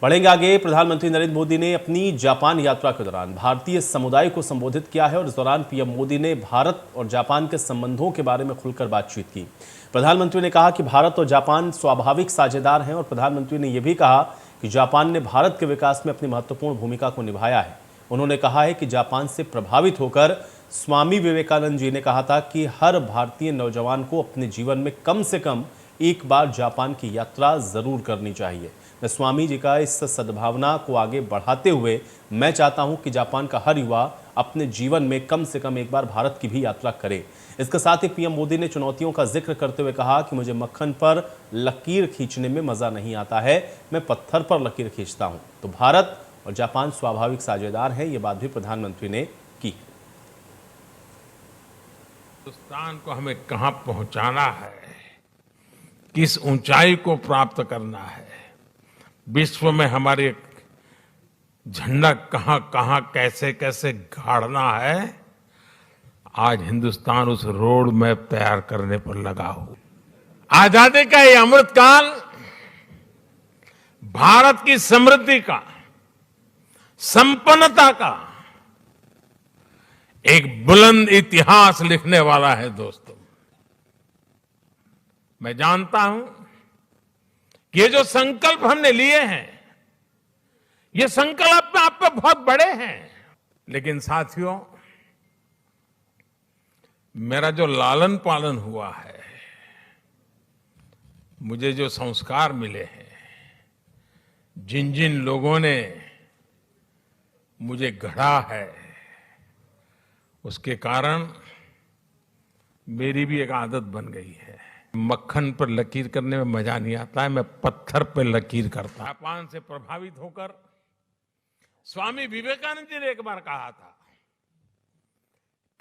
बढ़ेंगे आगे। प्रधानमंत्री नरेंद्र मोदी ने अपनी जापान यात्रा के दौरान भारतीय समुदाय को संबोधित किया है और इस दौरान पीएम मोदी ने भारत और जापान के संबंधों के बारे में खुलकर बातचीत की। प्रधानमंत्री ने कहा कि भारत और जापान स्वाभाविक साझेदार हैं और प्रधानमंत्री ने यह भी कहा कि जापान ने भारत के विकास में अपनी महत्वपूर्ण भूमिका को निभाया है। उन्होंने कहा है कि जापान से प्रभावित होकर स्वामी विवेकानंद जी ने कहा था कि हर भारतीय नौजवान को अपने जीवन में कम से कम एक बार जापान की यात्रा जरूर करनी चाहिए। मैं स्वामी जी का इस सद्भावना को आगे बढ़ाते हुए मैं चाहता हूं कि जापान का हर युवा अपने जीवन में कम से कम एक बार भारत की भी यात्रा करे। इसके साथ ही पीएम मोदी ने चुनौतियों का जिक्र करते हुए कहा कि मुझे मक्खन पर लकीर खींचने में मजा नहीं आता है, मैं पत्थर पर लकीर खींचता हूं। तो भारत और जापान स्वाभाविक साझेदार हैं, ये बात भी प्रधानमंत्री ने की। हिंदुस्तान को हमें कहां पहुंचाना है, किस ऊंचाई को प्राप्त करना है, विश्व में हमारे झंडा कहां कहां कैसे कैसे गाड़ना है, आज हिंदुस्तान उस रोड मैप तैयार करने पर लगा हो। आजादी का ये अमृतकाल भारत की समृद्धि का, संपन्नता का एक बुलंद इतिहास लिखने वाला है। दोस्तों, मैं जानता हूं कि ये जो संकल्प हमने लिए हैं, ये संकल्प आप पे बहुत बड़े हैं, लेकिन साथियों, मेरा जो लालन पालन हुआ है, मुझे जो संस्कार मिले हैं, जिन जिन लोगों ने मुझे गढ़ा है, उसके कारण मेरी भी एक आदत बन गई है। मक्खन पर लकीर करने में मजा नहीं आता है, मैं पत्थर पर लकीर करता। जापान से प्रभावित होकर स्वामी विवेकानंद जी ने एक बार कहा था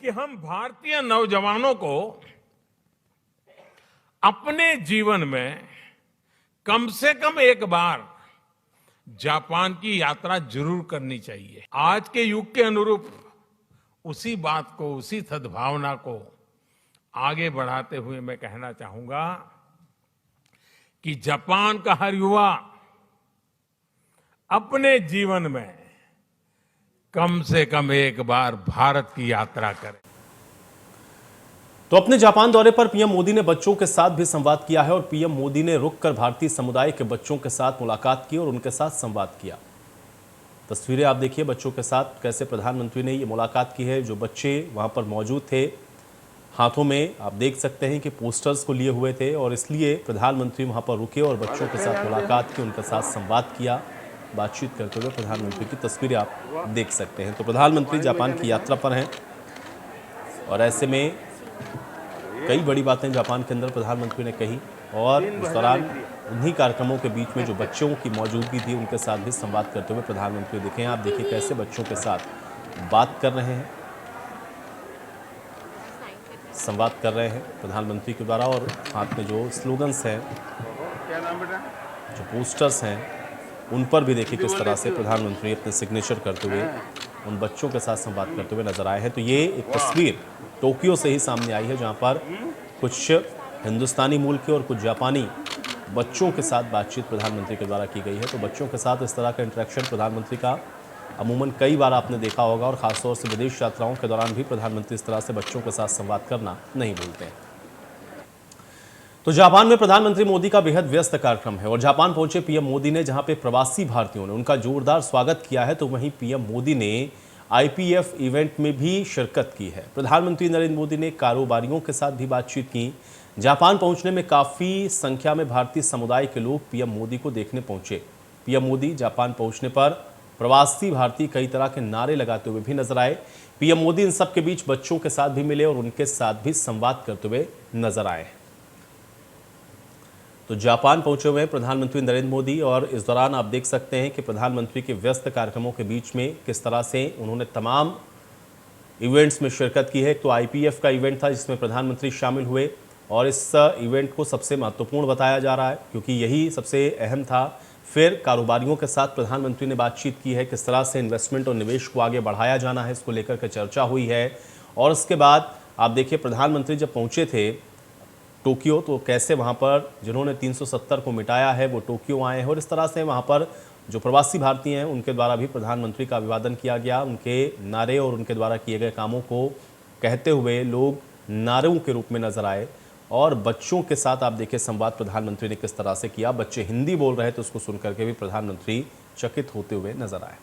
कि हम भारतीय नौजवानों को अपने जीवन में कम से कम एक बार जापान की यात्रा जरूर करनी चाहिए। आज के युग के अनुरूप उसी बात को, उसी सद्भावना को आगे बढ़ाते हुए मैं कहना चाहूंगा कि जापान का हर युवा अपने जीवन में कम से कम एक बार भारत की यात्रा करे। तो अपने जापान दौरे पर पीएम मोदी ने बच्चों के साथ भी संवाद किया है और पीएम मोदी ने रुककर भारतीय समुदाय के बच्चों के साथ मुलाकात की और उनके साथ संवाद किया। तस्वीरें आप देखिए बच्चों के साथ कैसे प्रधानमंत्री ने ये मुलाकात की है। जो बच्चे वहां पर मौजूद थे, हाथों में आप देख सकते हैं कि पोस्टर्स को लिए हुए थे और इसलिए प्रधानमंत्री वहां पर रुके और बच्चों के साथ मुलाकात की, उनके साथ संवाद किया। बातचीत करते हुए प्रधानमंत्री की तस्वीरें आप देख सकते हैं। तो प्रधानमंत्री जापान की यात्रा पर हैं और ऐसे में कई बड़ी बातें जापान के अंदर प्रधानमंत्री ने कही और इस दौरान उन्हीं कार्यक्रमों के बीच में जो बच्चों की मौजूदगी थी उनके साथ भी संवाद करते हुए प्रधानमंत्री दिखे। आप देखिए कैसे बच्चों के साथ बात कर रहे हैं, संवाद कर रहे हैं प्रधानमंत्री के द्वारा और हाथ में जो स्लोगन्स हैं, जो पोस्टर्स हैं, उन पर भी देखिए किस तरह से प्रधानमंत्री अपने सिग्नेचर करते हुए उन बच्चों के साथ संवाद करते हुए नजर आए हैं। तो ये एक तस्वीर टोक्यो से ही सामने आई है जहां पर कुछ हिंदुस्तानी मूल के और कुछ जापानी बच्चों के साथ बातचीत प्रधानमंत्री के द्वारा की गई है। तो बच्चों के साथ इस तरह का इंटरेक्शन प्रधानमंत्री का अमूमन कई बार आपने देखा होगा और खासतौर से विदेश यात्राओं के दौरान भी प्रधानमंत्री इस तरह से बच्चों के साथ संवाद करना नहीं भूलते हैं। तो जापान में प्रधानमंत्री मोदी का बेहद व्यस्त कार्यक्रम है और जापान पहुंचे पीएम मोदी ने जहां पे प्रवासी भारतीयों ने उनका जोरदार स्वागत किया है, तो वहीं पीएम मोदी ने आईपीएफ इवेंट में भी शिरकत की है। प्रधानमंत्री नरेंद्र मोदी ने कारोबारियों के साथ भी बातचीत की। जापान पहुंचने में काफ़ी संख्या में भारतीय समुदाय के लोग पीएम मोदी को देखने पहुंचे। पीएम मोदी जापान पहुंचने पर प्रवासी भारतीय कई तरह के नारे लगाते हुए भी नजर आए। पीएम मोदी इन सब के बीच बच्चों के साथ भी मिले और उनके साथ भी संवाद करते हुए नजर आए। तो जापान पहुंचे हुए प्रधानमंत्री नरेंद्र मोदी और इस दौरान आप देख सकते हैं कि प्रधानमंत्री के व्यस्त कार्यक्रमों के बीच में किस तरह से उन्होंने तमाम इवेंट्स में शिरकत की है। तो आईपीएफ का इवेंट था जिसमें प्रधानमंत्री शामिल हुए और इस इवेंट को सबसे महत्वपूर्ण बताया जा रहा है क्योंकि यही सबसे अहम था। फिर कारोबारियों के साथ प्रधानमंत्री ने बातचीत की है, किस तरह से इन्वेस्टमेंट और निवेश को आगे बढ़ाया जाना है, इसको लेकर के चर्चा हुई है। और उसके बाद आप देखिए प्रधानमंत्री जब पहुंचे थे टोक्यो, तो कैसे वहां पर जिन्होंने 370 को मिटाया है वो टोक्यो आए हैं और इस तरह से वहां पर जो प्रवासी भारतीय हैं उनके द्वारा भी प्रधानमंत्री का अभिवादन किया गया। उनके नारे और उनके द्वारा किए गए कामों को कहते हुए लोग नारों के रूप में नजर आए। और बच्चों के साथ आप देखिए संवाद प्रधानमंत्री ने किस तरह से किया। बच्चे हिंदी बोल रहे थे, उसको सुनकर के भी प्रधानमंत्री चकित होते हुए नजर आए।